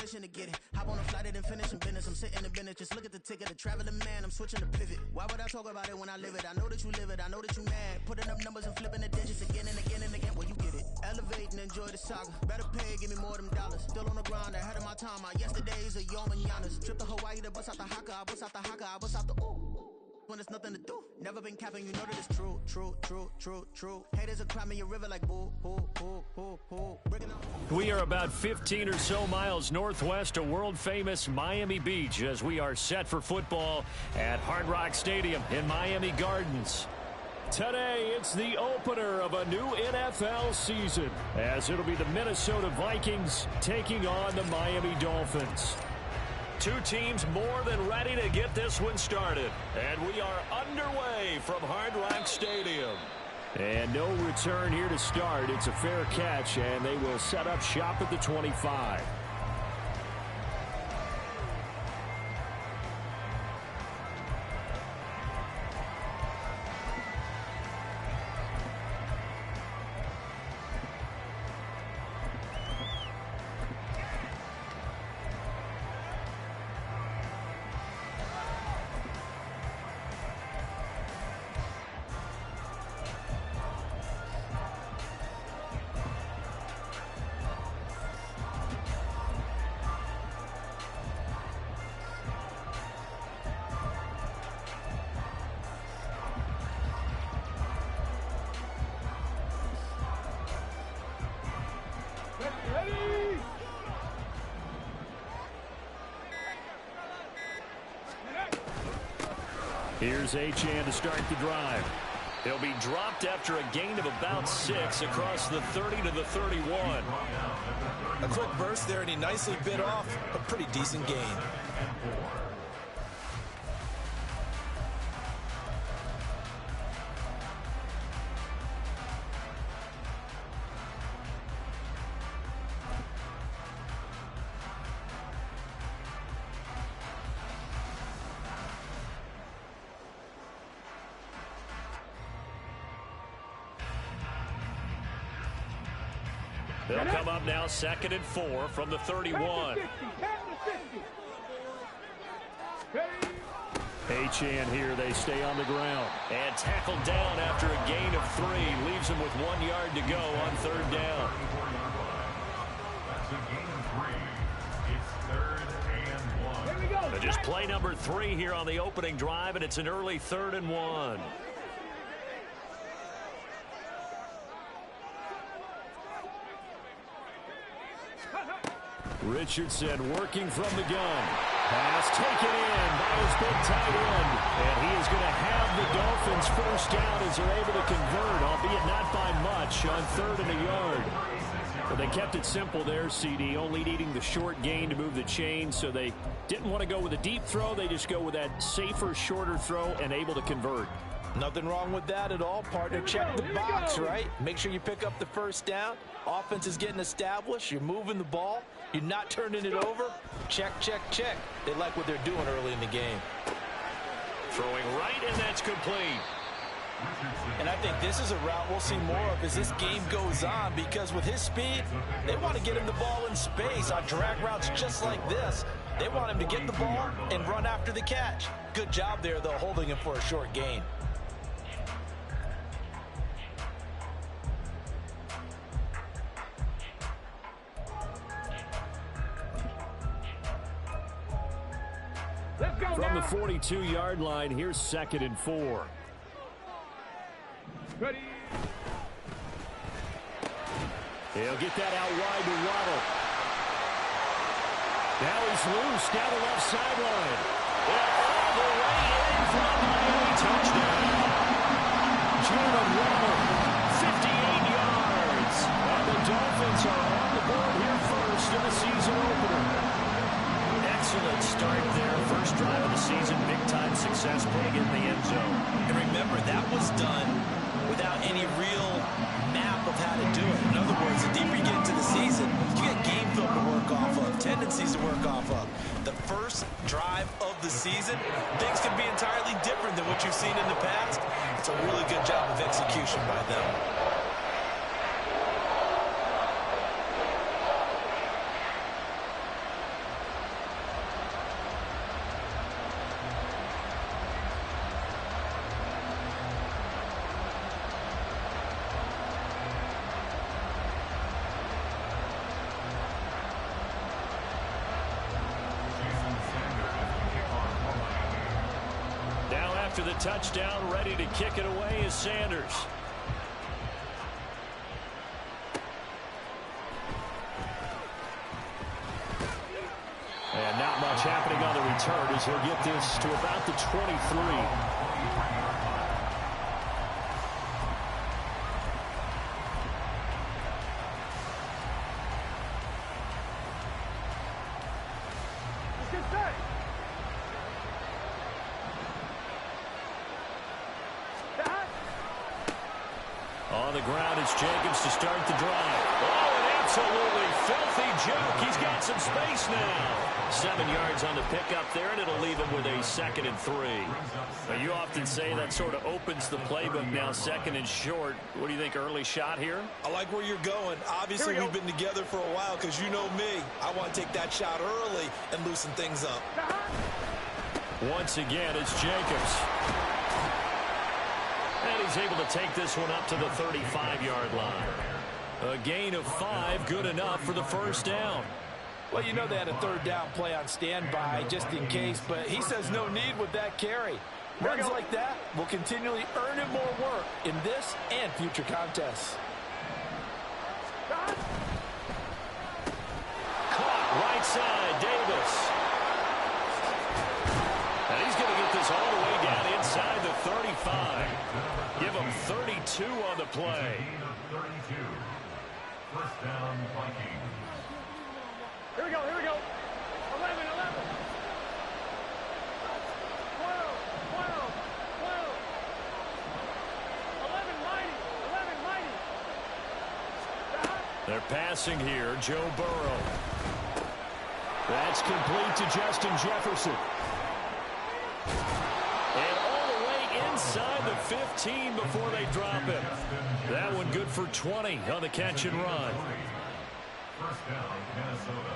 mission to get it. Hop on a flight and finish in business. I'm sitting in business, just look at the ticket. A traveling man, I'm switching to pivot. Why would I talk about it when I live it? I know that you live it, I know that you mad. Putting up numbers and flipping the digits again and again and again. Well, you get it. Elevate and enjoy the saga. Better pay, give me more of them dollars. Still on the grind, ahead of my time. My yesterdays are your mananas. Trip to Hawaii to bust out the haka. I bust out the haka. I bust out the ooh. When there's nothing to do. Never been capping, you know that it's true, true, true, true, true. Haters are climbing your river like boo, boo, boo, boo, boo. We are about 15 or so miles northwest of world-famous Miami Beach as we are set for football at Hard Rock Stadium in Miami Gardens. Today, it's the opener of a new NFL season as it'll be the Minnesota Vikings taking on the Miami Dolphins. Two teams more than ready to get this one started. And we are underway from Hard Rock Stadium. And no return here to start. It's a fair catch, and they will set up shop at the 25. Here's Achane to start the drive. He'll be dropped after a gain of about 6 across the 30 to the 31. A quick burst there, and he nicely bit off a pretty decent gain. They'll come up now 2nd and 4 from the 31. Achane here, they stay on the ground. And tackled down after a gain of 3. Leaves him with 1 yard to go on 3rd down. But just play number 3 here on the opening drive, and it's an early 3rd and 1. Richardson working from the gun. Pass taken in by his big tight end. And he is going to have the Dolphins first down as they're able to convert, albeit not by much, on 3rd and a yard. But they kept it simple there, CD, only needing the short gain to move the chain, so they didn't want to go with a deep throw. They just go with that safer, shorter throw and able to convert. Nothing wrong with that at all, partner. Check the box, right? Make sure you pick up the first down. Offense is getting established. You're moving the ball. You're not turning it over. Check, check, check. They like what they're doing early in the game. Throwing right, and that's complete. And I think this is a route we'll see more of as this game goes on, because with his speed, they want to get him the ball in space on drag routes just like this. They want him to get the ball and run after the catch. Good job there, though, holding him for a short gain. From the 42-yard line, here's 2nd and 4. Ready. He'll get that out wide to Waddle. Now he's loose down the left sideline. And all the way in for a Miami touchdown. Jalen Waddle, 58 yards. And the Dolphins are on the board here first in the season opener. Excellent start there. First drive of the season, big-time success putting in the end zone. And remember, that was done without any real map of how to do it. In other words, the deeper you get into the season, you get game film to work off of, tendencies to work off of. The first drive of the season, things can be entirely different than what you've seen in the past. It's a really good job of execution by them. after the touchdown. Ready to kick it away is Sanders. And not much happening on the return as he'll get this to about the 23. On the ground, it's Jacobs to start the drive. Oh, an absolutely filthy joke. He's got some space now. 7 yards on the pickup there, and it'll leave him with a 2nd and 3. Now, you often say that sort of opens the playbook now, 2nd and short. What do you think, early shot here? I like where you're going. Obviously, we've been together for a while because you know me. I want to take that shot early and loosen things up. Once again, it's Jacobs. And he's able to take this one up to the 35-yard line. A gain of 5, good enough for the first down. Well, you know they had a 3rd down play on standby just in case, but he says no need with that carry. Runs like that will continually earn him more work in this and future contests. Caught right side, Davis. And he's going to get this all the way down inside the 35. Give him 32 on the play. 32. First down, Vikings. Here we go, here we go. 11, 11. 12, 12, 12. 11 mighty, 11 mighty. They're passing here, Joe Burrow. That's complete to Justin Jefferson. And all the way inside the 15 before they drop him. That one good for 20 on the catch and run. First down, Minnesota.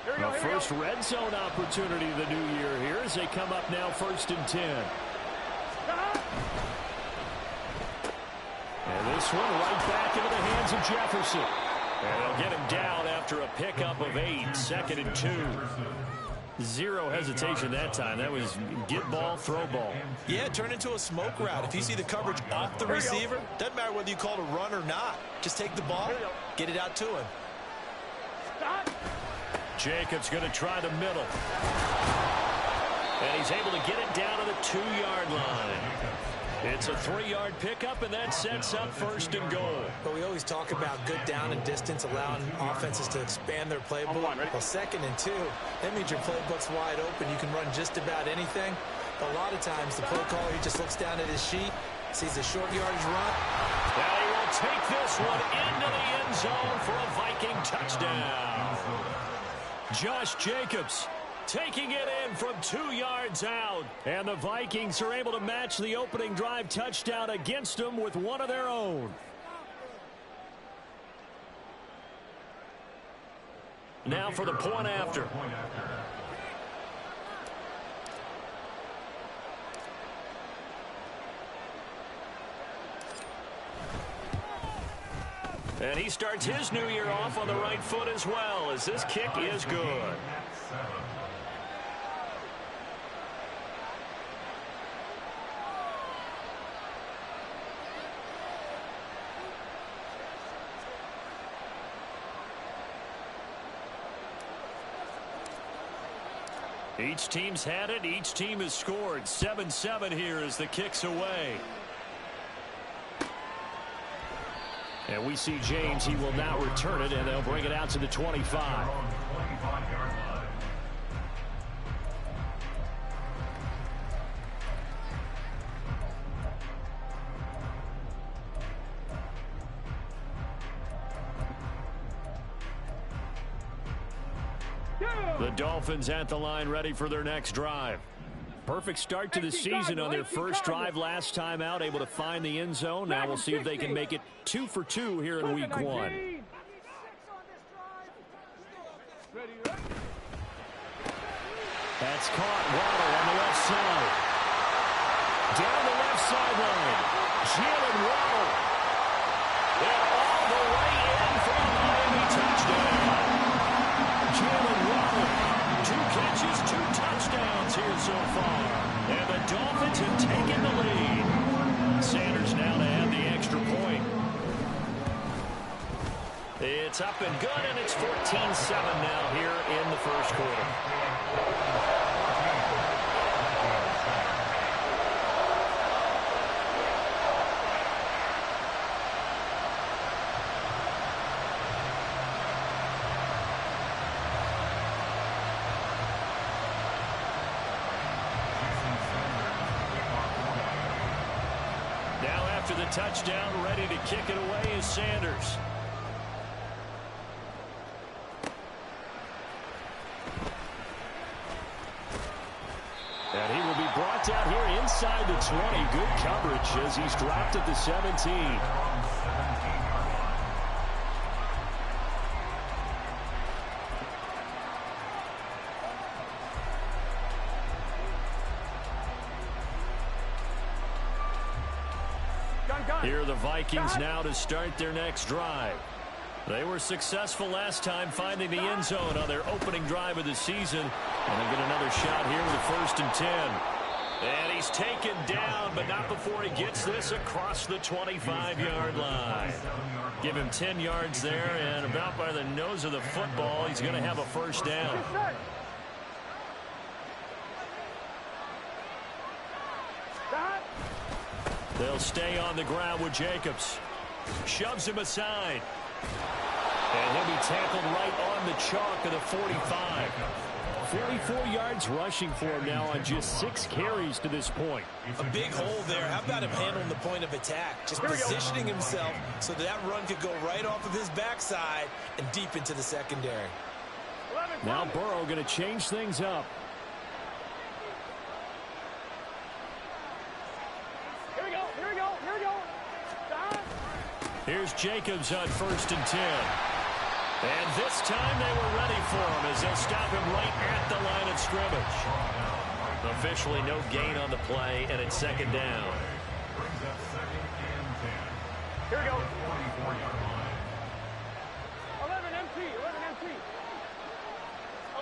The first red zone opportunity of the new year here as they come up now 1st and 10. And this one right back into the hands of Jefferson. And they'll get him down after a pickup of 8, 2nd and 2. Zero hesitation that time. That was get ball, throw ball. Yeah, turn into a smoke route. If you see the coverage off the receiver, doesn't matter whether you call it a run or not. Just take the ball, get it out to him. Jacobs going to try the middle. And he's able to get it down to the 2-yard line. It's a 3-yard pickup, and that sets up 1st and goal. But we always talk about good down and distance, allowing offenses to expand their playbook. Well, 2nd and 2, that means your playbook's wide open. You can run just about anything. But a lot of times, the play caller, he just looks down at his sheet, sees a short yardage run. Now he will take this one into the end zone for a Viking touchdown. Josh Jacobs taking it in from 2 yards out. And the Vikings are able to match the opening drive touchdown against them with one of their own. Now for the point after. And he starts his new year off on the right foot as well, as this kick is good. Each team's had it. Each team has scored. 7-7 here as the kick's away. And we see James. He will now return it, and they'll bring it out to the 25. The Dolphins at the line, ready for their next drive. Perfect start to the season on their first drive last time out, able to find the end zone. Now we'll see if they can make it 2 for 2 here in week 1. That's caught. Waddle on the left side. Down the left sideline. Jalen Waddle. And all the way in for a Miami touchdown. Jalen Waddle, 2 catches, 2 touchdowns here so far. And Dolphins have taken the lead. Sanders now to add the extra point. It's up and good, and it's 14-7 now here in the first quarter. Now after the touchdown, ready to kick it away is Sanders. And he will be brought down here inside the 20. Good coverage as he's dropped at the 17. Here are the Vikings now to start their next drive. They were successful last time finding the end zone on their opening drive of the season. And they get another shot here with a 1st and 10. And he's taken down, but not before he gets this across the 25-yard line. Give him 10 yards there, and about by the nose of the football, he's going to have a 1st down. They'll stay on the ground with Jacobs. Shoves him aside. And he'll be tackled right on the chalk of the 45. 44 yards rushing for him now on just 6 carries to this point. A big hole there. How about him handling the point of attack? Just positioning himself so that run could go right off of his backside and deep into the secondary. Now Burrow going to change things up. Here we go, here we go, here we go. Here's Jacobs on 1st and 10. And this time they were ready for him as they'll stop him right at the line of scrimmage. Officially no gain on the play, and it's 2nd down. Here we go. 11 MT, 11 MT.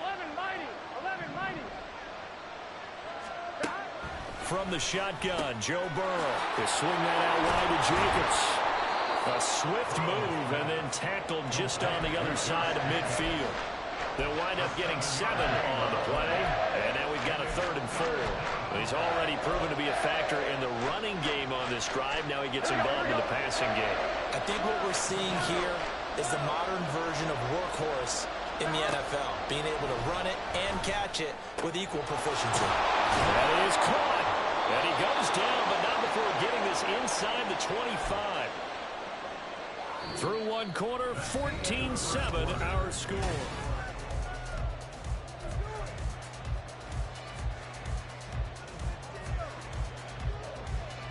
11 mighty, 11 mighty. From the shotgun, Joe Burrow to swing that out wide to Jacobs. A swift move and then tackled just on the other side of midfield. They'll wind up getting 7 on the play, and now we've got a 3rd and 4. He's already proven to be a factor in the running game on this drive. Now he gets involved in the passing game. I think what we're seeing here is the modern version of workhorse in the NFL, being able to run it and catch it with equal proficiency. That is caught, and he goes down, but not before getting this inside the 25. Through one quarter, 14-7 our score.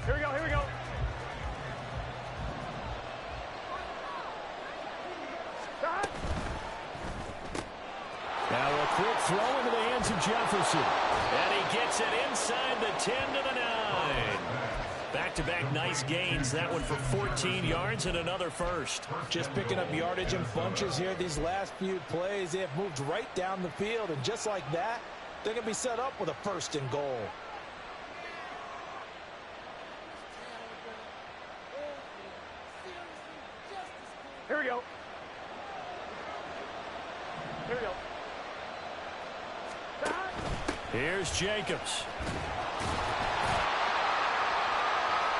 Here we go, here we go. Now a quick throw into the hands of Jefferson. And he gets it inside the 10 to the 9. Back-to-back nice gains. That one for 14 yards and another 1st. Just picking up yardage in bunches here. These last few plays, they have moved right down the field. And just like that, they're going to be set up with a 1st and goal. Here we go. Here we go. Here's Jacobs.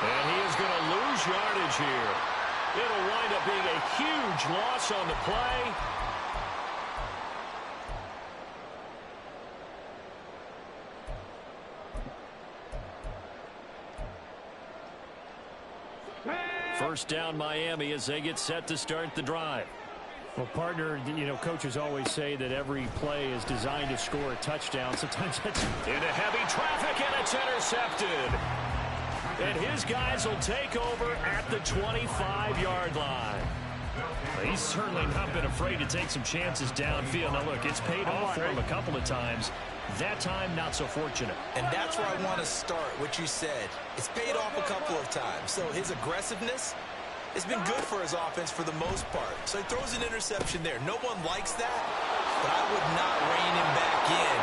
And he is going to lose yardage here. It'll wind up being a huge loss on the play. First down Miami as they get set to start the drive. Well, partner, you know, coaches always say that every play is designed to score a touchdown. Sometimes that's into heavy traffic, and it's intercepted. And his guys will take over at the 25-yard line. He's certainly not been afraid to take some chances downfield. Now, look, it's paid off for him a couple of times. That time, not so fortunate. And that's where I want to start, what you said. It's paid off a couple of times. So his aggressiveness has been good for his offense for the most part. So he throws an interception there. No one likes that, but I would not rein him back in.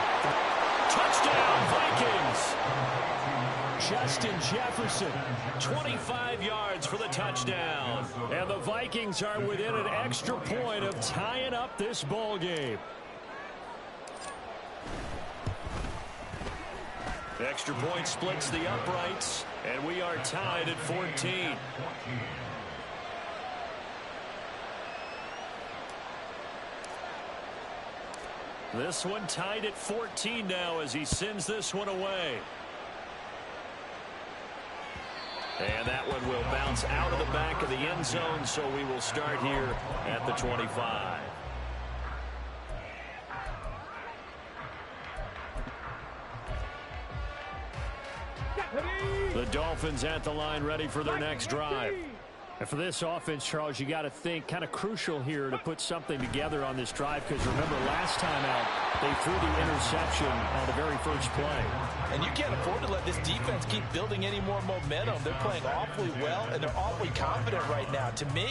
Touchdown, Vikings. Justin Jefferson. 25 yards for the touchdown. And the Vikings are within an extra point of tying up this ball game. Extra point splits the uprights, and we are tied at 14. This one tied at 14 now as he sends this one away. And that one will bounce out of the back of the end zone, so we will start here at the 25. The Dolphins at the line, ready for their next drive. And for this offense, Charles, you got to think kind of crucial here to put something together on this drive, because remember last time out they threw the interception on the very first play. And you can't afford to let this defense keep building any more momentum. They're playing awfully well, and they're awfully confident right now. To me,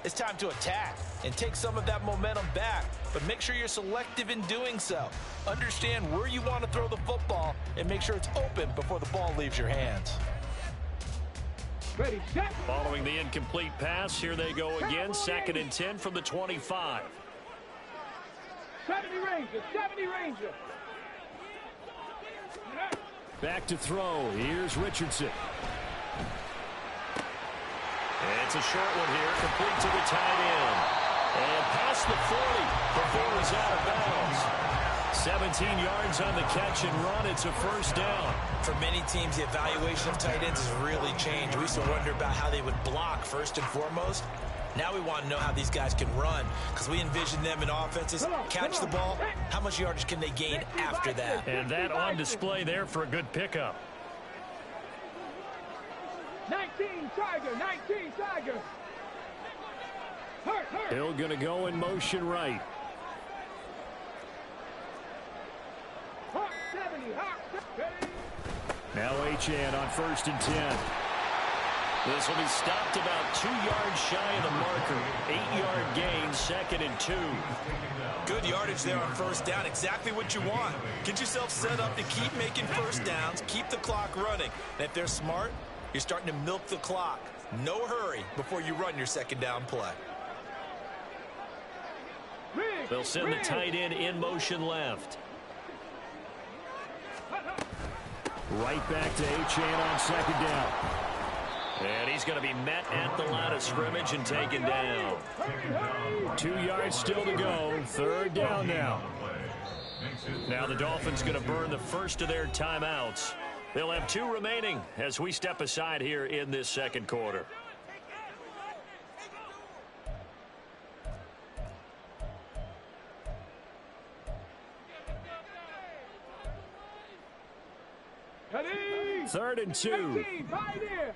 it's time to attack and take some of that momentum back, but make sure you're selective in doing so. Understand where you want to throw the football and make sure it's open before the ball leaves your hands. Ready, set. Following the incomplete pass, here they go again. 2nd and 10 from the 25. 70 Ranger, 70 Ranger. Back to throw. Here's Richardson. And it's a short one here, complete to the tight end. And past the 40 before he's out of bounds. 17 yards on the catch and run. It's a first down. For many teams, the evaluation of tight ends has really changed. We used to wonder about how they would block first and foremost. Now we want to know how these guys can run, because we envision them in offenses, catch the ball, how much yardage can they gain after that? And that on display there for a good pickup. 19 Tiger, 19 Tiger. Hurt, hurt. Hill going to go in motion right. Hawk 70, Hawk 70. Now Achane on 1st and 10. This will be stopped about 2 yards shy of the marker. 8-yard gain, 2nd and 2. Good yardage there on first down. Exactly what you want. Get yourself set up to keep making first downs, keep the clock running. And if they're smart, you're starting to milk the clock. No hurry before you run your 2nd down play. They'll send the tight end in motion left. Right back to Achane on 2nd down. And he's going to be met at the line of scrimmage and taken down. 2 yards still to go. 3rd down now. Now the Dolphins going to burn the first of their timeouts. They'll have 2 remaining as we step aside here in this 2nd quarter. Ready. 3rd and 2. 19, right here.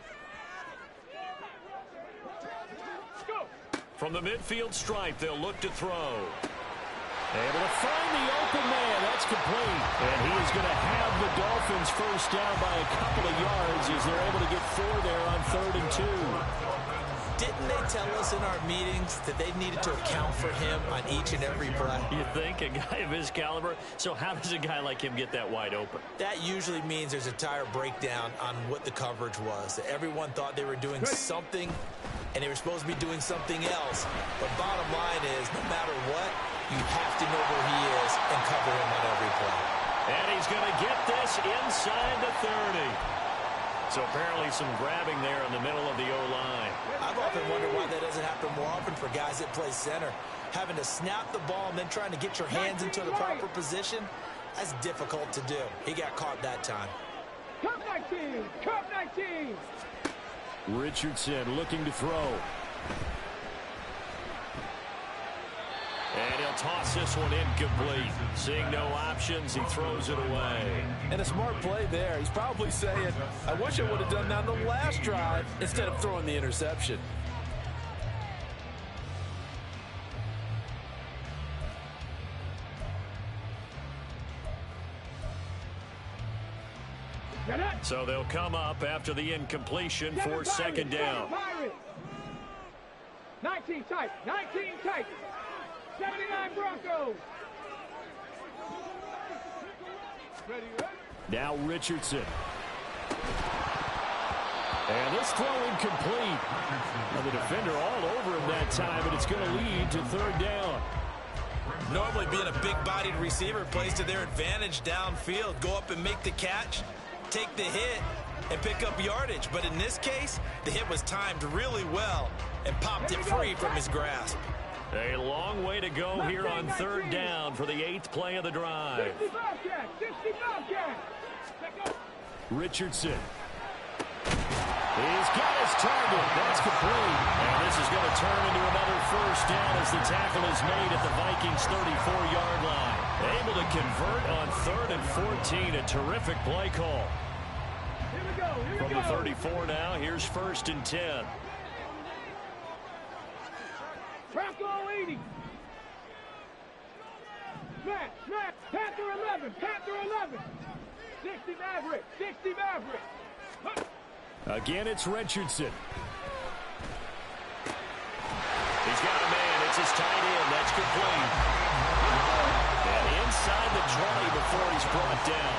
Go. From the midfield stripe, they'll look to throw. Able to find the open man. That's complete. And he is going to have the Dolphins first down by a couple of yards as they're able to get 4 there on 3rd and 2. Didn't they tell us in our meetings that they needed to account for him on each and every play? You think? A guy of his caliber? So how does a guy like him get that wide open? That usually means there's a entire breakdown on what the coverage was. That everyone thought they were doing something, and they were supposed to be doing something else. But bottom line is, no matter what, you have to know where he is and cover him on every play. And he's going to get this inside the 30. So apparently some grabbing there in the middle of the O-line. I've often wondered why that doesn't happen more often for guys that play center. Having to snap the ball and then trying to get your hands into the proper position, that's difficult to do. He got caught that time. Cup 19, Cup 19. Richardson looking to throw. And he'll toss this one incomplete. Seeing no options, he throws it away. And a smart play there. He's probably saying, I wish I would have done that on the last drive instead of throwing the interception. So they'll come up after the incompletion for 2nd down. 19 tight, 19 tight. 79 Broncos. Ready, ready. Now Richardson. And this throw incomplete. Now the defender all over him that time, and it's going to lead to third down. Normally being a big-bodied receiver plays to their advantage downfield. Go up and make the catch, take the hit, and pick up yardage. But in this case, the hit was timed really well and popped it free from his grasp. A long way to go here on third down for the 8th play of the drive. Richardson. He's got his target. That's complete. And this is going to turn into another first down as the tackle is made at the Vikings' 34-yard line. Able to convert on 3rd and 14. A terrific play call. From the 34 now, here's 1st and 10. Track all 80. Smash, smash. Panther 11, Panther 11. 60 Maverick, 60 Maverick. Huh. Again, it's Richardson. He's got a man. It's his tight end. That's complete. And inside the 20 before he's brought down.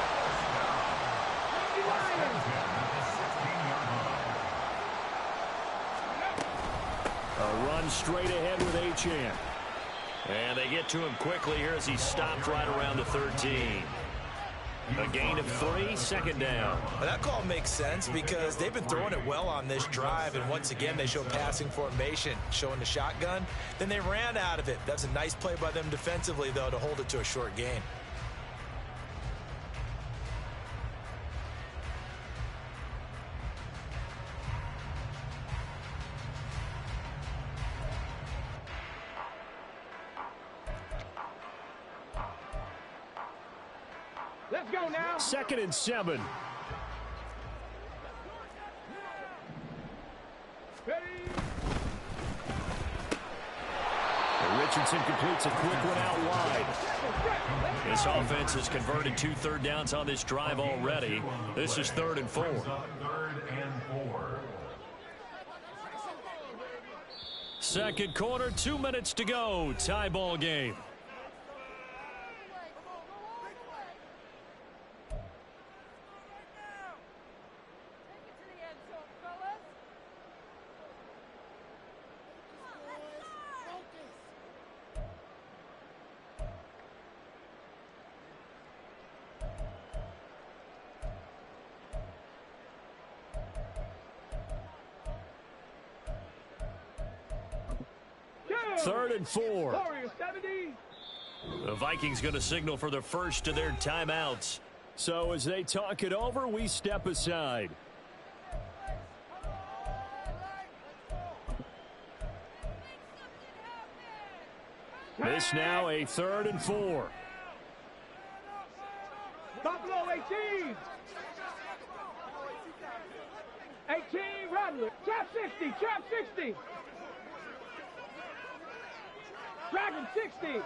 A run straight ahead with Achane. And they get to him quickly here as he stopped right around the 13. A gain of 3, 2nd down. Well, that call makes sense because they've been throwing it well on this drive, and once again they show passing formation, showing the shotgun. Then they ran out of it. That's a nice play by them defensively, though, to hold it to a short gain. Let's go now. 2nd and 7. Ready. Richardson completes a quick one out wide. This offense has converted 2 third downs on this drive already. This is 3rd and 4. 3rd and 4. Second quarter, 2 minutes to go. Tie ball game. Third and 4. The Vikings going to signal for the first of their timeouts. So as they talk it over, we step aside. This now a 3rd and 4. Buffalo 18. 18, Rattler. Trap 60, trap 60. Dragon 60.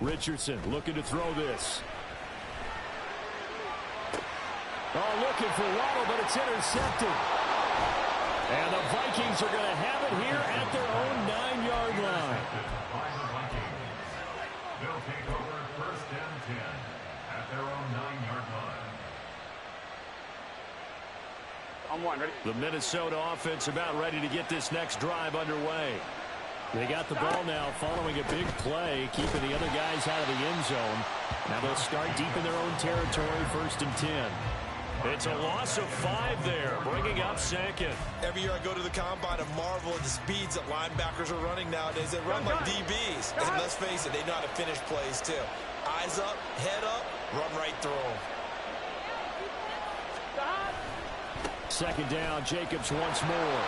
Richardson looking to throw this. Oh, looking for Waddle, but it's intercepted. And the Vikings are going to have it here at their own 9-yard line. By the Vikings. They'll take over 1st and 10 at their own 9-yard line. I'm one, ready? The Minnesota offense about ready to get this next drive underway. They got the ball now following a big play, keeping the other guys out of the end zone. Now they'll start deep in their own territory, 1st and 10. It's a loss of 5 there, bringing up 2nd. Every year I go to the combine and marvel at the speeds that linebackers are running nowadays. They run like DBs. And let's face it, they know how to finish plays too. Eyes up, head up, run right through them. 2nd down, Jacobs once more.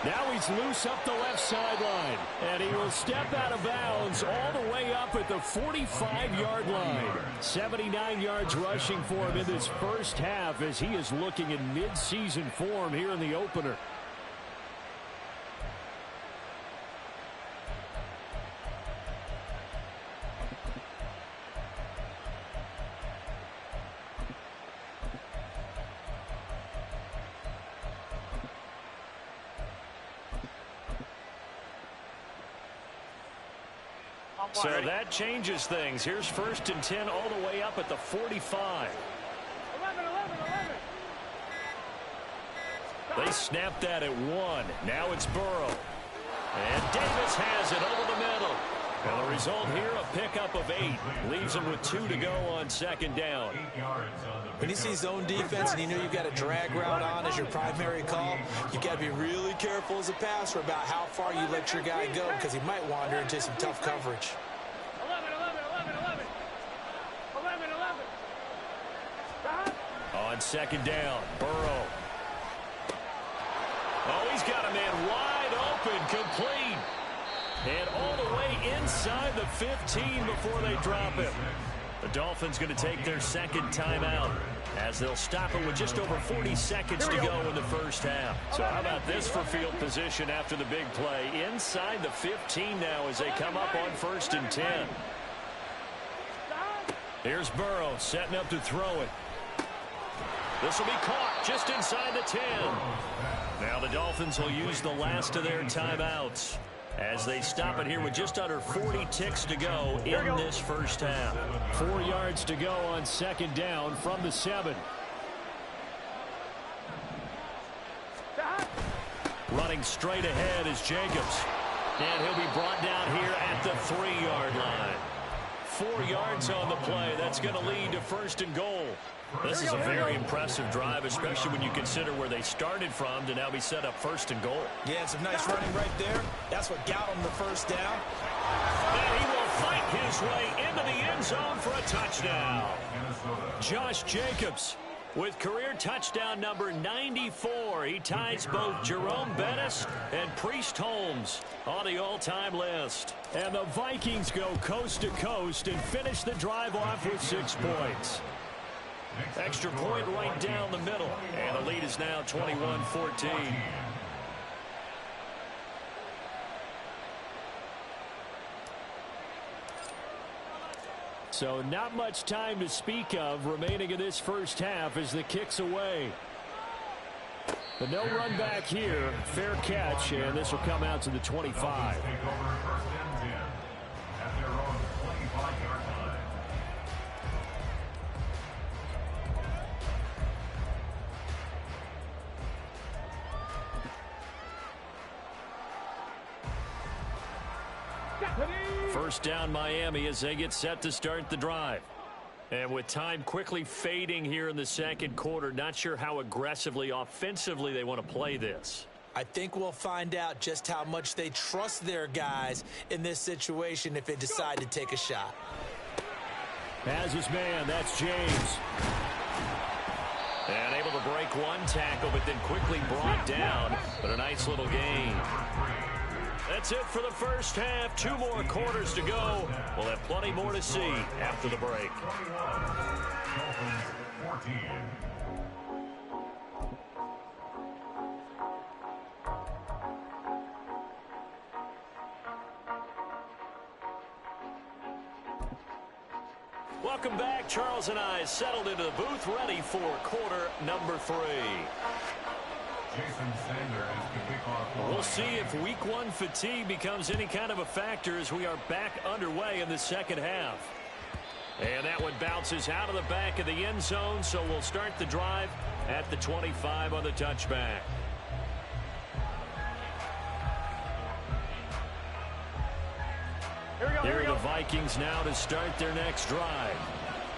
Now he's loose up the left sideline. And he will step out of bounds all the way up at the 45-yard line. 79 yards rushing for him in this first half as he is looking in mid-season form here in the opener. So that changes things. Here's 1st and 10 all the way up at the 45. 11. They snapped that at 1. Now it's Burrow. And Davis has it over the middle. And the result here, a pickup of 8. Leaves him with 2 to go on 2nd down. When you see zone defense and you know you've got a drag route on as your primary call, you've got to be really careful as a passer about how far you let your guy go because he might wander into some tough coverage. 11. On 2nd down, Burrow. Oh, he's got a man wide open, complete. And all the way inside the 15 before they drop him. The Dolphins going to take their 2nd timeout as they'll stop it with just over 40 seconds to go in the 1st half. So how about this for field position after the big play? Inside the 15 now as they come up on 1st and 10. Here's Burrow setting up to throw it. This will be caught just inside the 10. Now the Dolphins will use the last of their timeouts as they stop it here with just under 40 ticks to go in this 1st half. 4 yards to go on 2nd down from the 7. Running straight ahead is Jacobs. And he'll be brought down here at the 3-yard line. 4 yards on the play. That's going to lead to 1st and goal. This is a very impressive drive, especially when you consider where they started from to now be set up 1st and goal. Yeah, some nice running right there. That's what got him the 1st down. And he will fight his way into the end zone for a touchdown. Josh Jacobs with career touchdown number 94. He ties both Jerome Bettis and Priest Holmes on the all-time list. And the Vikings go coast to coast and finish the drive off with 6 points. Extra point right down the middle. And the lead is now 21-14. So not much time to speak of remaining in this 1st half as the kick's away. But no run back here. Fair catch, and this will come out to the 25. First down Miami as they get set to start the drive. And with time quickly fading here in the 2nd quarter, not sure how aggressively, offensively they want to play this. I think we'll find out just how much they trust their guys in this situation if they decide to take a shot. As his man, that's James. And able to break one tackle, but then quickly brought down. But a nice little gain. That's it for the 1st half. 2 more quarters to go. We'll have plenty more to see after the break. Welcome back. Charles and I settled into the booth, ready for quarter number 3. We'll see if week 1 fatigue becomes any kind of a factor as we are back underway in the 2nd half. And that one bounces out of the back of the end zone, so we'll start the drive at the 25 on the touchback. Here are the Vikings now to start their next drive.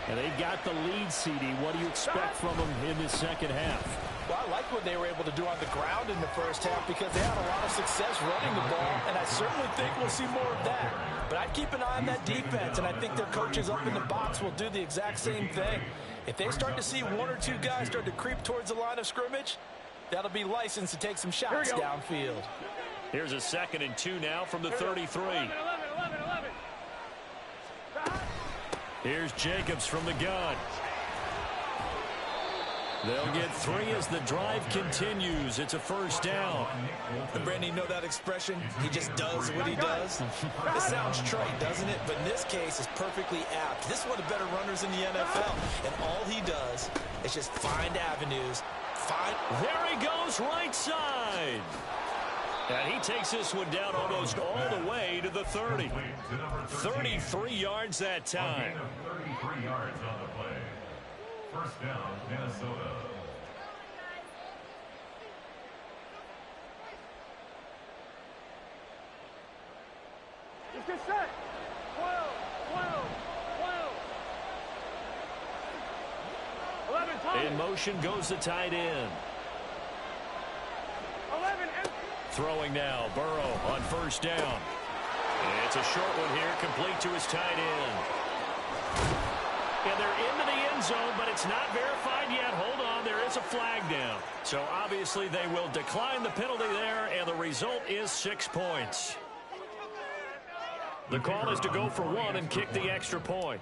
And they've got the lead, CD. What do you expect from them in the 2nd half? Well, I like what they were able to do on the ground in the 1st half because they had a lot of success running the ball, and I certainly think we'll see more of that. But I'd keep an eye on that defense, and I think their coaches up in the box will do the exact same thing. If they start to see 1 or 2 guys start to creep towards the line of scrimmage, that'll be licensed to take some shots downfield. Here's a 2nd and 2 now from the 33. 11. Here's Jacobs from the gun. They'll get 3 as the drive continues. It's a 1st down. And Brandon, you know that expression? He just does what he does. It sounds trite, doesn't it? But in this case, it's perfectly apt. This is one of the better runners in the NFL. And all he does is just find avenues. There he goes right side. And he takes this one down almost all the way to the 30. 33 yards that time. 33 yards on the play. First down, Minnesota. It's a set. 12, 12, 12. 11 times. In motion goes the tight end. 11 empty. Throwing now, Burrow on first down. It's a short one here, complete to his tight end. And they're into the end zone, but it's not verified yet. Hold on, there is a flag down. So obviously they will decline the penalty there, and the result is 6 points. The call is to go for one and kick the extra point.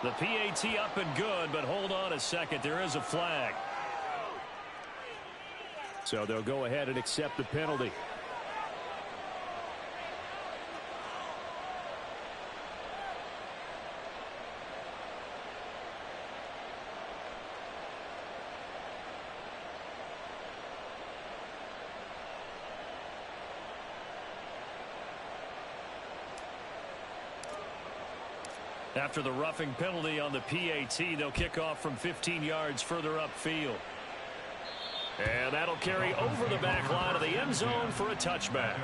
The PAT up and good, but hold on a second. There is a flag. So they'll go ahead and accept the penalty. After the roughing penalty on the PAT, they'll kick off from 15 yards further upfield. And that'll carry over the back line of the end zone for a touchback.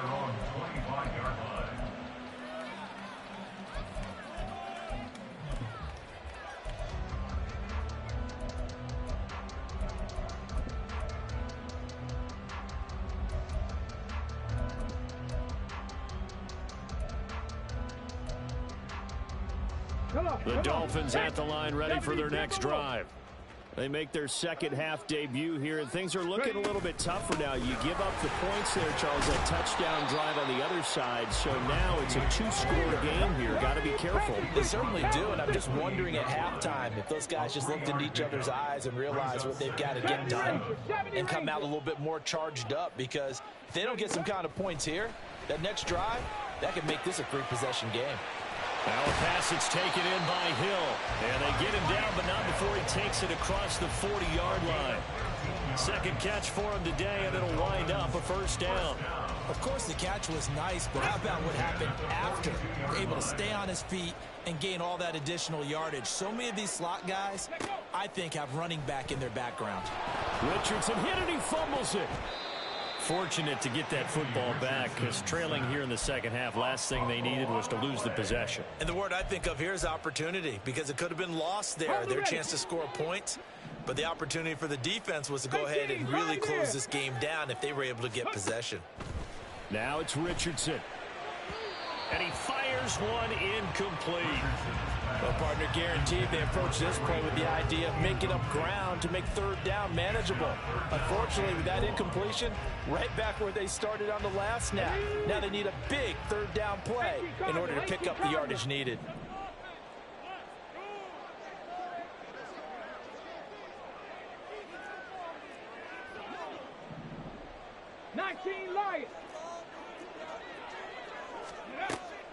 The Dolphins at the line, ready for their next drive. They make their second half debut here, and things are looking a little bit tougher now. You give up the points there, Charles, that touchdown drive on the other side. So now it's a 2-score game here. Got to be careful. They certainly do, and I'm just wondering at halftime if those guys just looked into each other's eyes and realized what they've got to get done and come out a little bit more charged up, because if they don't get some kind of points here, that next drive, that could make this a 3-possession game. Now a pass that's taken in by Hill. And they get him down, but not before he takes it across the 40-yard line. Second catch for him today, and it'll wind up a first down. Of course, the catch was nice, but how about what happened after? Able to stay on his feet and gain all that additional yardage. So many of these slot guys, I think, have running back in their background. Richardson hit it, he fumbles it. Fortunate to get that football back, because trailing here in the second half, last thing they needed was to lose the possession. And the word I think of here is opportunity, because it could have been lost there, their chance to score points. But the opportunity for the defense was to go ahead and really close this game down if they were able to get possession. Now it's Richardson. And he fires one incomplete. Well, partner, guaranteed they approach this play with the idea of making up ground to make third down manageable. Unfortunately, with that incompletion, right back where they started on the last snap. Now they need a big third down play in order to pick up the yardage needed.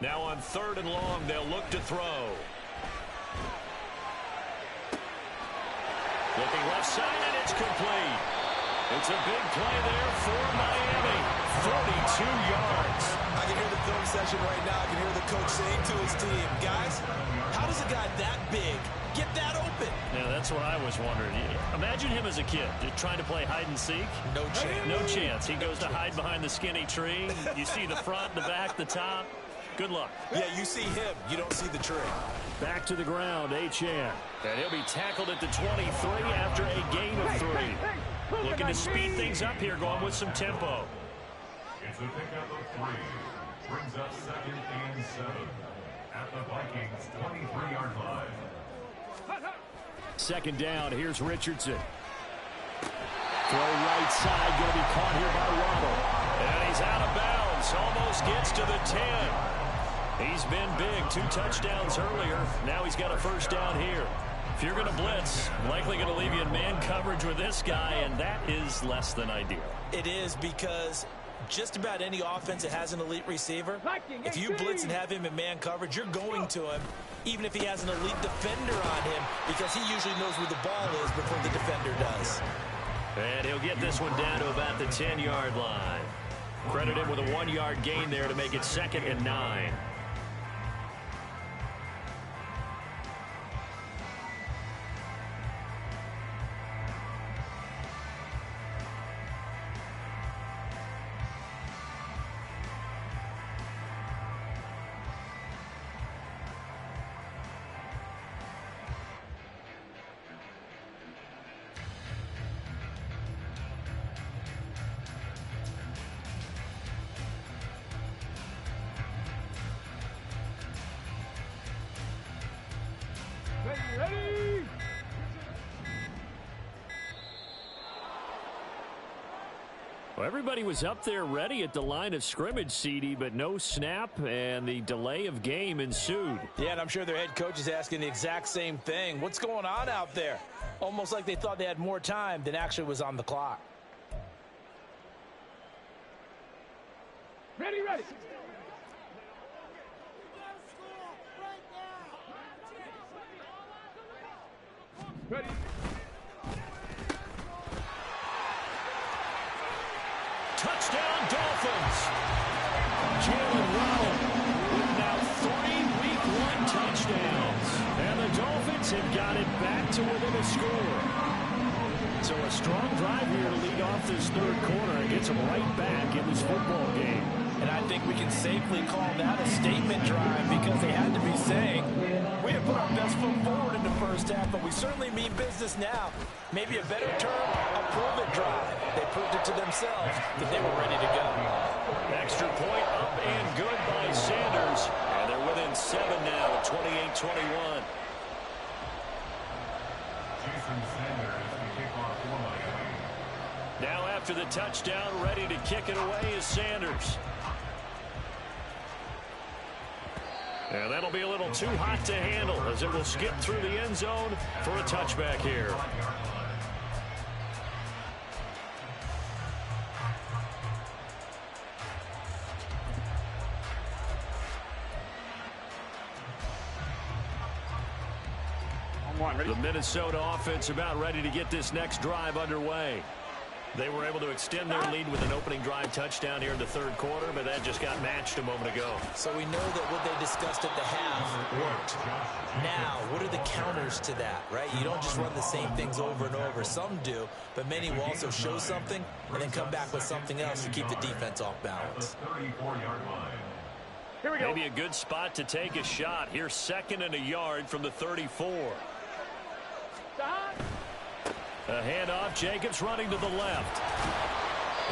Now on third and long, they'll look to throw. Looking left side, and it's complete. It's a big play there for Miami. 42 yards. I can hear the film session right now. I can hear the coach saying to his team, guys, how does a guy that big get that open? Yeah, that's what I was wondering. Imagine him as a kid, just trying to play hide and seek. No chance. No chance. He goes to hide behind the skinny tree. You see the front, the back, the top. Good luck. Yeah, you see him. You don't see the tree. Back to the ground, Achane. And he'll be tackled at the 23 after a gain of 3. Looking to speed things up here, going with some tempo. It's a pickup of 3. Brings up 2nd and 7 at the Vikings 23-yard line. Second down, here's Richardson. Throw right side, going to be caught here by Waddle. And he's out of bounds, almost gets to the 10. He's been big, 2 touchdowns earlier. Now he's got a first down here. If you're going to blitz, likely going to leave you in man coverage with this guy, and that is less than ideal. It is, because just about any offense that has an elite receiver, if you blitz and have him in man coverage, you're going to him, even if he has an elite defender on him, because he usually knows where the ball is before the defender does. And he'll get this one down to about the 10-yard line. Credit him with a 1-yard gain there to make it 2nd and 9. Ready! Well, everybody was up there ready at the line of scrimmage, CD, but no snap, and the delay of game ensued. Yeah, and I'm sure their head coach is asking the exact same thing. What's going on out there? Almost like they thought they had more time than actually was on the clock. Ready, ready! Ready. Touchdown, Dolphins! Jalen Waddle with now 3 Week 1 touchdowns. And the Dolphins have got it back to within a score. So a strong drive here to lead off this third quarter and gets them right back in this football game. And I think we can safely call that a statement drive, because they had to be saying, we have put our best foot forward in the first half, but we certainly mean business now. Maybe a better term, a prove-it drive. They proved it to themselves that they were ready to go. Extra point up and good by Sanders. And they're within 7 now, 28-21. Now after the touchdown, ready to kick it away is Sanders. And that'll be a little too hot to handle, as it will skip through the end zone for a touchback here. The Minnesota offense about ready to get this next drive underway. They were able to extend their lead with an opening drive touchdown here in the third quarter, but that just got matched a moment ago. So we know that what they discussed at the half worked. Now, what are the counters to that, right? You don't just run the same things over and over. Some do, but many will also show something and then come back with something else to keep the defense off balance. Here we go. Maybe a good spot to take a shot. Here's 2nd and a yard from the 34. Stop. A handoff, Jacobs running to the left.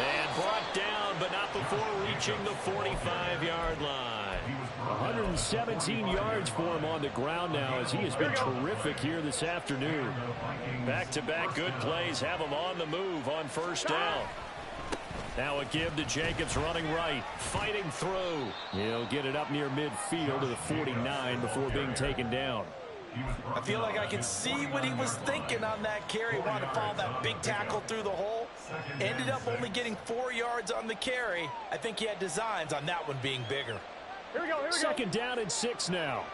And brought down, but not before reaching the 45-yard line. 117 yards for him on the ground now, as he has been terrific here this afternoon. Back-to-back good plays have him on the move on first down. Now a give to Jacobs running right, fighting through. He'll get it up near midfield to the 49 before being taken down. I feel like I can see what he was thinking on that carry. Wanted to follow that big tackle through the hole. Ended up only getting 4 yards on the carry. I think he had designs on that one being bigger. Here we go, here we go. 2nd down and 6 now.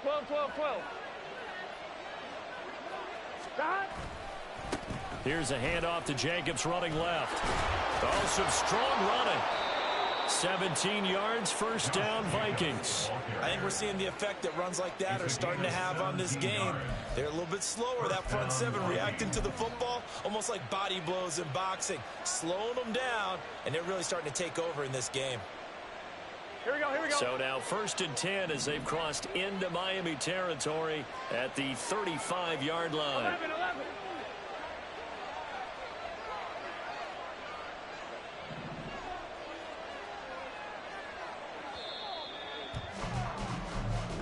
12, 12, 12. Stop. Here's a handoff to Jacobs running left. Oh, some strong running. 17 yards, first down, Vikings. I think we're seeing the effect that runs like that are starting to have on this game. They're a little bit slower, that front seven, reacting to the football, almost like body blows in boxing, slowing them down, and they're really starting to take over in this game. Here we go, here we go. So now 1st and 10 as they've crossed into Miami territory at the 35-yard line. 11, 11.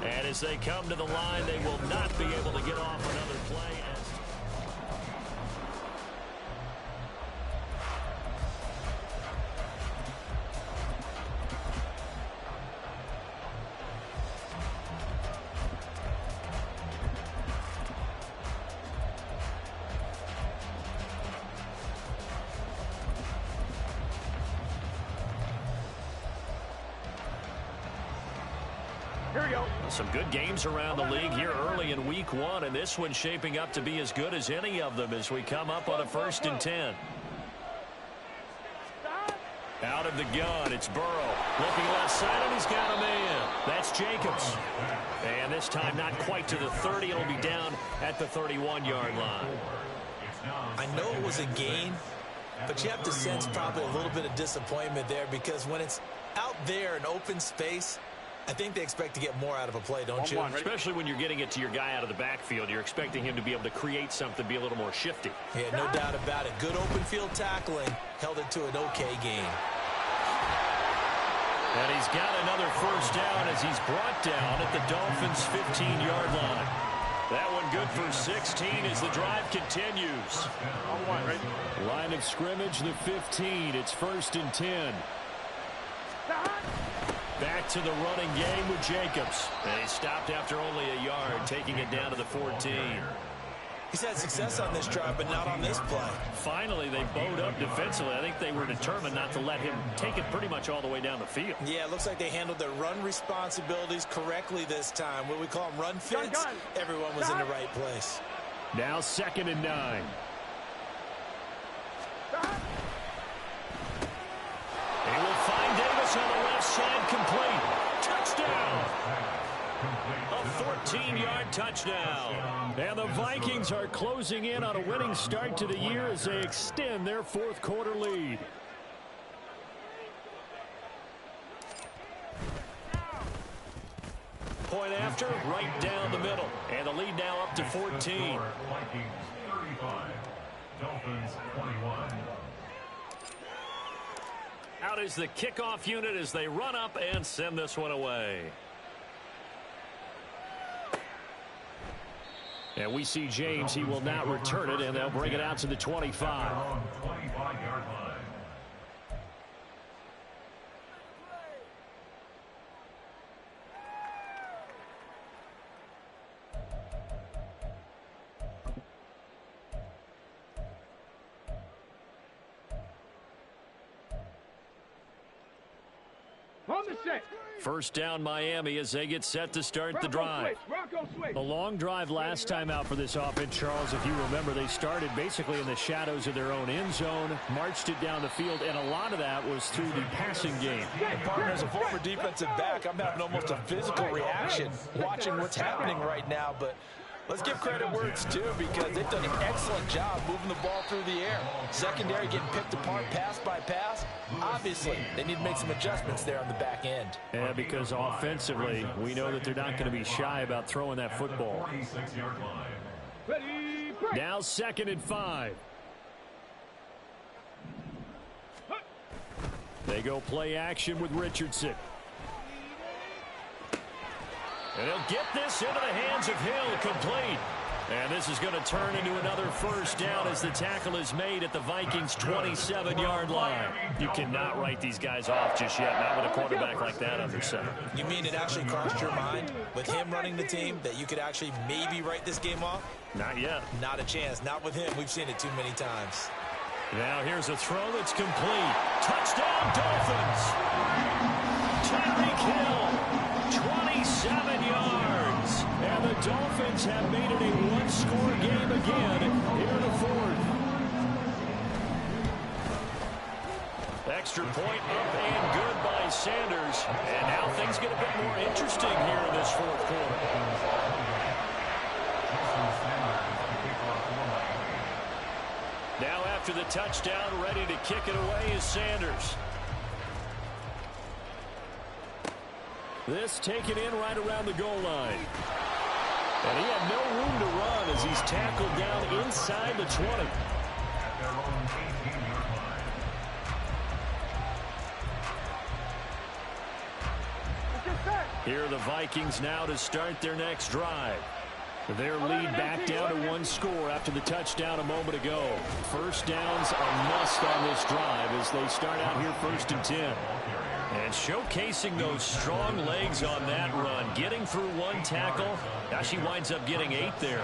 And as they come to the line, they will not be able to get off another play. Here we go. Some good games around the league here early in week 1, and this one's shaping up to be as good as any of them as we come up on a 1st and 10. Out of the gun, it's Burrow. Looking left side, and he's got a man. That's Jacobs. And this time not quite to the 30. It'll be down at the 31-yard line. I know it was a gain, but you have to sense probably a little bit of disappointment there because when it's out there in open space, I think they expect to get more out of a play, don't you? Especially when you're getting it to your guy out of the backfield. You're expecting him to be able to create something, be a little more shifty. Yeah, no doubt about it. Good open field tackling held it to an okay gain. And he's got another 1st down as he's brought down at the Dolphins' 15-yard line. That one good for 16 as the drive continues. Line of scrimmage, the 15. It's 1st and 10. Back to the running game with Jacobs. And he stopped after only a yard, taking it down to the 14. He's had success on this drive, but not on this play. Finally, they bowed up defensively. I think they were determined not to let him take it pretty much all the way down the field. Yeah, it looks like they handled their run responsibilities correctly this time. What we call them run fits, everyone was in the right place. Now 2nd and 9. He will find Davis on the left side, complete. Touchdown! A 14-yard touchdown. And the Vikings are closing in on a winning start to the year as they extend their 4th quarter lead. Point after, right down the middle. And the lead now up to 14. Vikings 35, Dolphins 21. Out is the kickoff unit as they run up and send this one away. And we see James. He will not return it, and they'll bring it out to the 25. 25-yard line. On the set. 1st down Miami as they get set to start the drive. A long drive last time out for this offense, Charles. If you remember, they started basically in the shadows of their own end zone, marched it down the field, and a lot of that was through the passing game. Partner, as a former defensive back, I'm having almost a physical reaction watching what's happening right now, but let's give credit where it's due because they've done an excellent job moving the ball through the air. Secondary getting picked apart pass by pass. Obviously, they need to make some adjustments there on the back end. Yeah, because offensively, we know that they're not going to be shy about throwing that football. 46-yard line. Now 2nd and 5. They go play action with Richardson. And he'll get this into the hands of Hill, complete. And this is going to turn into another 1st down as the tackle is made at the Vikings' 27-yard line. You cannot write these guys off just yet, not with a quarterback like that under center. You mean it actually crossed your mind with him running the team that you could actually maybe write this game off? Not yet. Not a chance. Not with him. We've seen it too many times. Now here's a throw that's complete. Touchdown, Dolphins! Tyreek Hill, 27 yards. And the Dolphins have made it a one-score game again here in the 4th. Extra point up and good by Sanders. And now things get a bit more interesting here in this 4th quarter. Now after the touchdown, ready to kick it away is Sanders. This taken in right around the goal line. And he had no room to run as he's tackled down inside the 20. At their own 18-yard line. Here are the Vikings now to start their next drive. Their lead back down to 1 score after the touchdown a moment ago. 1st downs a must on this drive as they start out here 1st and 10. And showcasing those strong legs on that run. Getting through 1 tackle. Now she winds up getting 8 there.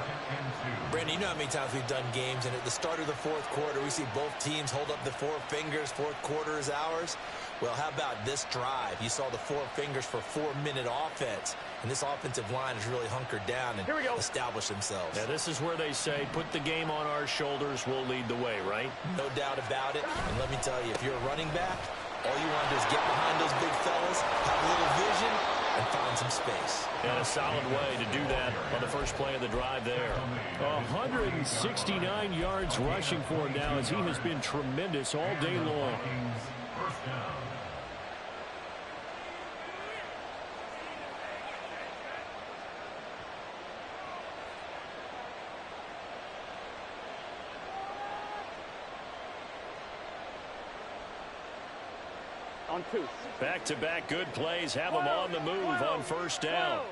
Brandon, you know how many times we've done games, and at the start of the 4th quarter, we see both teams hold up the 4 fingers, 4th quarter is ours. Well, how about this drive? You saw the four fingers for 4-minute offense, and this offensive line has really hunkered down and established themselves. Yeah, this is where they say, put the game on our shoulders, we'll lead the way, right? No doubt about it. And let me tell you, if you're a running back, all you want to do is get behind those big fellas, have a little vision, and find some space. And a solid way to do that on the first play of the drive there. 169 yards rushing for him now as he has been tremendous all day long. First down. On 2. Back-to-back good plays have him on the move on first down.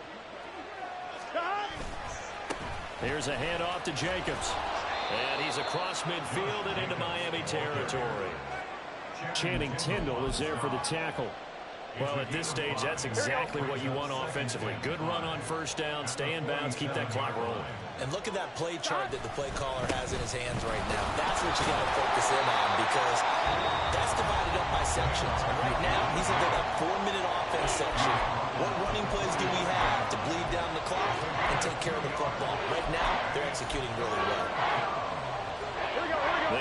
Here's a handoff to Jacobs. And he's across midfield and into Miami territory. Channing Tindall is there for the tackle. Well, at this stage, that's exactly what you want offensively. Good run on first down, stay in bounds, keep that clock rolling. And look at that play chart that the play caller has in his hands right now. That's what you got to focus in on because that's divided up by sections. And right now, he's in that 4-minute offense section. What running plays do we have to bleed down the clock and take care of the football? Right now, they're executing really well.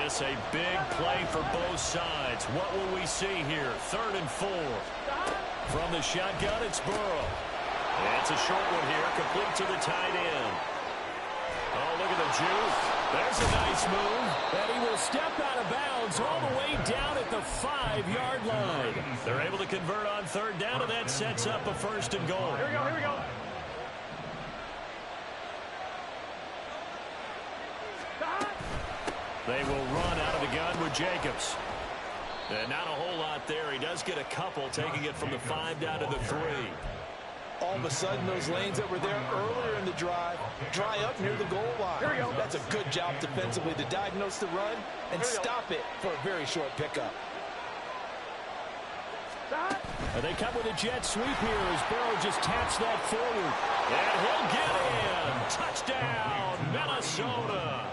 This a big play for both sides. What will we see here? 3rd and 4. From the shotgun, it's Burrow. It's a short one here, complete to the tight end. Oh, look at the juke. There's a nice move. And he will step out of bounds all the way down at the 5-yard line. They're able to convert on 3rd down, and that sets up a 1st and goal. Here we go. They will run out of the gun with Jacobs. And not a whole lot there. He does get a couple, taking it from the 5 down to the 3. All of a sudden, those lanes that were there earlier in the drive dry up near the goal line. Here we go. That's a good job defensively to diagnose the run and stop it for a very short pickup. And they come with a jet sweep here as Burrow just taps that forward. And he'll get in. Touchdown, Minnesota.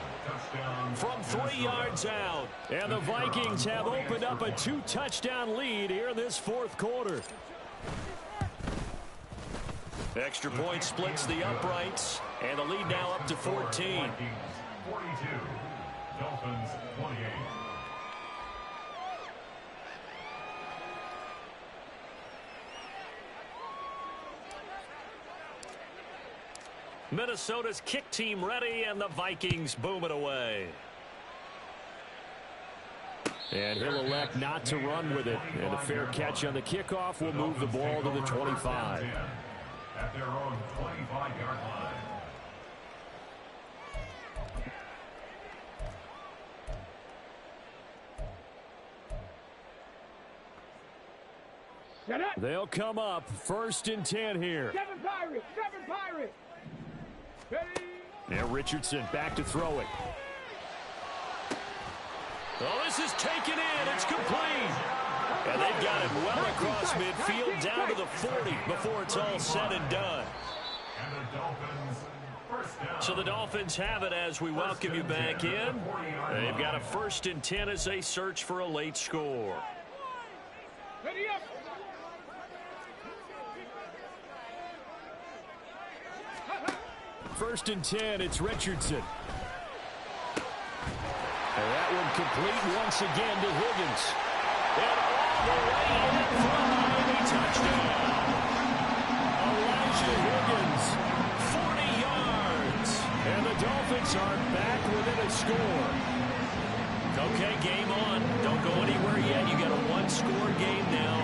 From 3 yards out. And the Vikings have opened up a 2-touchdown lead here in this 4th quarter. Extra point splits the uprights. And the lead now up to 14. 42. Dolphins 28. Minnesota's kick team ready, and the Vikings boom it away. And he'll elect not to run with it. And a fair catch on the kickoff will move the ball to the 25. At their own 25-yard line. They'll come up 1st and 10 here. 7 Pirates. Ready. Now Richardson back to throw it. Oh, this is taken in. It's complete. And they've got it well across midfield down to the 40 before it's all said and done. And the Dolphins first down. So the Dolphins have it as we welcome you back in. They've got a 1st and 10 as they search for a late score. Ready up. First and 10, it's Richardson. And that one complete once again to Higgins. And all the way in for a Miami touchdown. Elijah Higgins, 40 yards. And the Dolphins are back within a score. Okay, game on. Don't go anywhere yet. You got a 1-score game now.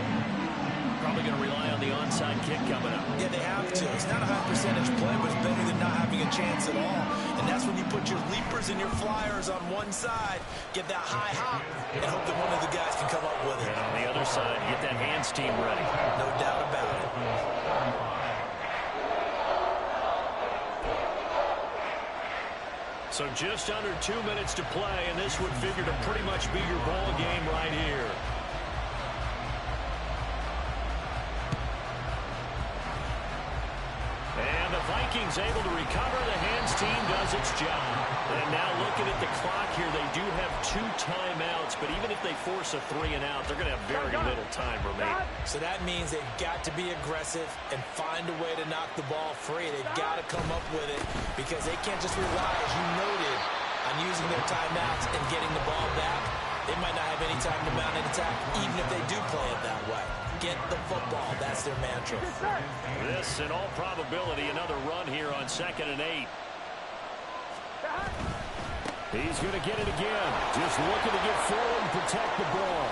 Probably going to rely on the onside kick coming up. Yeah, they have to. It's not a high percentage play, but it's better than not having a chance at all. And that's when you put your leapers and your flyers on one side, get that high hop, and hope that one of the guys can come up with it. And on the other side, get that hands team ready. No doubt about it. So just under 2 minutes to play, and this would figure to pretty much be your ball game right here. And the Vikings Vikings able to recover. The hands team does its job. And now looking at the clock here, they do have 2 timeouts, but even if they force a 3 and out, they're going to have very little time remaining. So that means they've got to be aggressive and find a way to knock the ball free. They've got to come up with it because they can't just rely, as you noted, on using their timeouts and getting the ball back. They might not have any time to mount an attack, even if they do play it that way. Get the football. That's their mantra. This, in all probability, another run here on 2nd and 8. He's going to get it again. Just looking to get forward and protect the ball.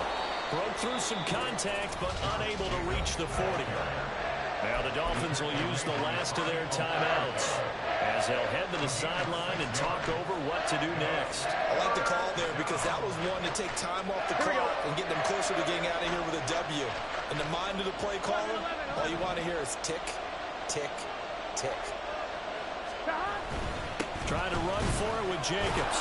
Broke through some contact, but unable to reach the 40. Now the Dolphins will use the last of their timeouts as they'll head to the sideline and talk over what to do next. I like the call there because that was one to take time off the clock and get them closer to getting out of here with a W. In the mind of the play caller, all you want to hear is tick, tick, tick. Trying to run for it with Jacobs.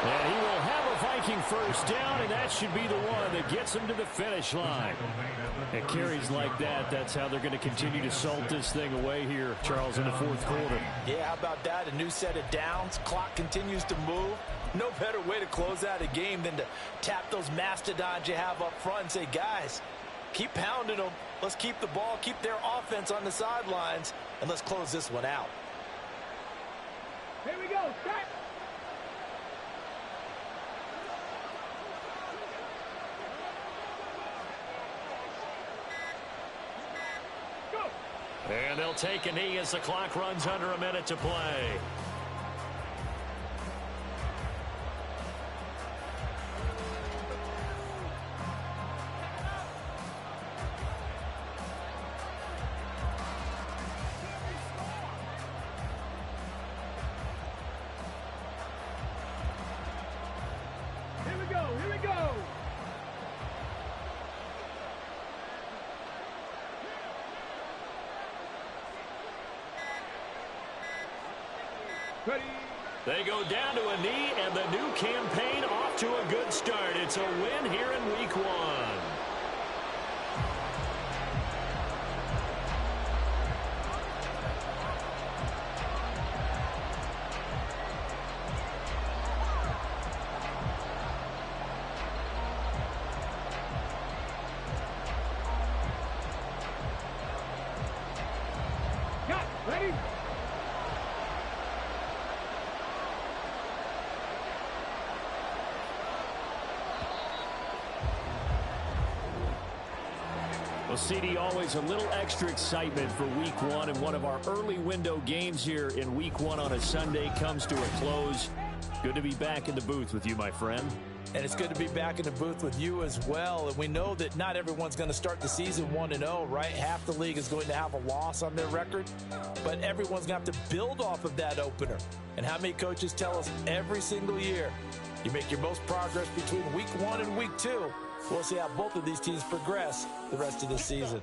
And he will have a Viking first down, and that should be the one that gets him to the finish line. And carries like that, that's how they're going to continue to salt this thing away here, Charles, in the 4th quarter. Yeah, how about that? A new set of downs. Clock continues to move. No better way to close out a game than to tap those mastodons you have up front and say, guys, keep pounding them. Let's keep the ball, keep their offense on the sidelines, and let's close this one out. Here we go. Start. And they'll take a knee as the clock runs under a minute to play. Here we go. Here we go. Ready. They go down to a knee, and the new campaign off to a good start. It's a win here in Week 1. Got. Ready. Well, CD, always a little extra excitement for Week 1, and one of our early window games here in Week 1 on a Sunday comes to a close. Good to be back in the booth with you, my friend. And it's good to be back in the booth with you as well. And we know that not everyone's going to start the season 1-0, right? Half the league is going to have a loss on their record. But everyone's going to have to build off of that opener. And how many coaches tell us every single year, you make your most progress between Week 1 and Week 2. We'll see how both of these teams progress the rest of the season.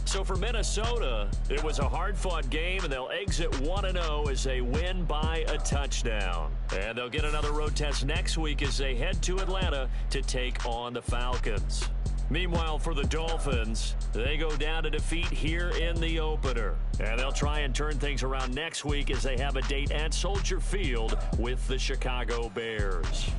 So for Minnesota, it was a hard-fought game, and they'll exit 1-0 as they win by a touchdown. And they'll get another road test next week as they head to Atlanta to take on the Falcons. Meanwhile, for the Dolphins, they go down to defeat here in the opener. And they'll try and turn things around next week as they have a date at Soldier Field with the Chicago Bears.